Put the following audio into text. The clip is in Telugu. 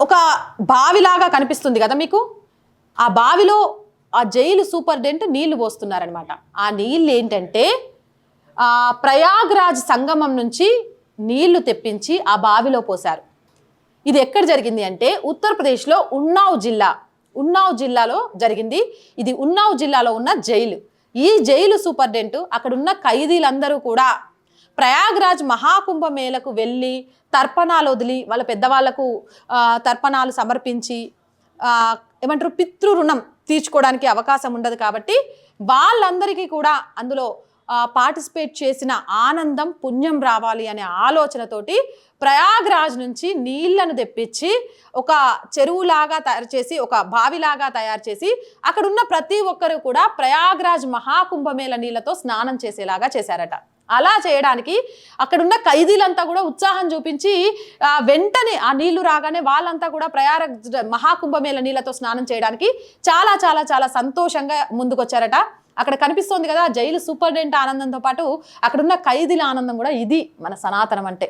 ఒక బావిలాగా కనిపిస్తుంది కదా మీకు. ఆ బావిలో ఆ జైలు సూపరింటెండెంట్ నీళ్లు పోస్తున్నారనమాట. ఆ నీళ్ళు ఏంటంటే ప్రయాగ్రాజ్ సంగమం నుంచి నీళ్లు తెప్పించి ఆ బావిలో పోశారు. ఇది ఎక్కడ జరిగింది అంటే ఉత్తరప్రదేశ్లో ఉన్నావ్ జిల్లాలో జరిగింది. ఇది ఉన్నావ్ జిల్లాలో ఉన్న జైలు. ఈ జైలు సూపరింటెండెంట్ అక్కడున్న ఖైదీలందరూ కూడా ప్రయాగ్రాజ్ మహాకుంభమేళకు వెళ్ళి తర్పణాలు వదిలి వాళ్ళ పెద్దవాళ్లకు తర్పణాలు సమర్పించి ఏమంటారు పితృ రుణం తీర్చుకోవడానికి అవకాశం ఉండదు కాబట్టి వాళ్ళందరికీ కూడా అందులో పార్టిసిపేట్ చేసిన ఆనందం పుణ్యం రావాలి అనే ఆలోచనతోటి ప్రయాగ్రాజ్ నుంచి నీళ్లను తెప్పించి ఒక చెరువులాగా తయారు చేసి ఒక బావిలాగా తయారు చేసి అక్కడున్న ప్రతి ఒక్కరు కూడా ప్రయాగ్రాజ్ మహాకుంభమేళ నీళ్లతో స్నానం చేసేలాగా చేశారట. అలా చేయడానికి అక్కడున్న ఖైదీలంతా కూడా ఉత్సాహం చూపించి వెంటనే ఆ నీళ్లు రాగానే వాళ్ళంతా కూడా ప్రయాగ్రాజ్ మహాకుంభమేళ నీళ్లతో స్నానం చేయడానికి చాలా చాలా చాలా సంతోషంగా ముందుకొచ్చారట. అక్కడ కనిపిస్తోంది కదా జైలు సూపరింటెండెంట్ ఆనందంతో పాటు అక్కడున్న ఖైదీల ఆనందం కూడా. ఇది మన సనాతనం అంటే.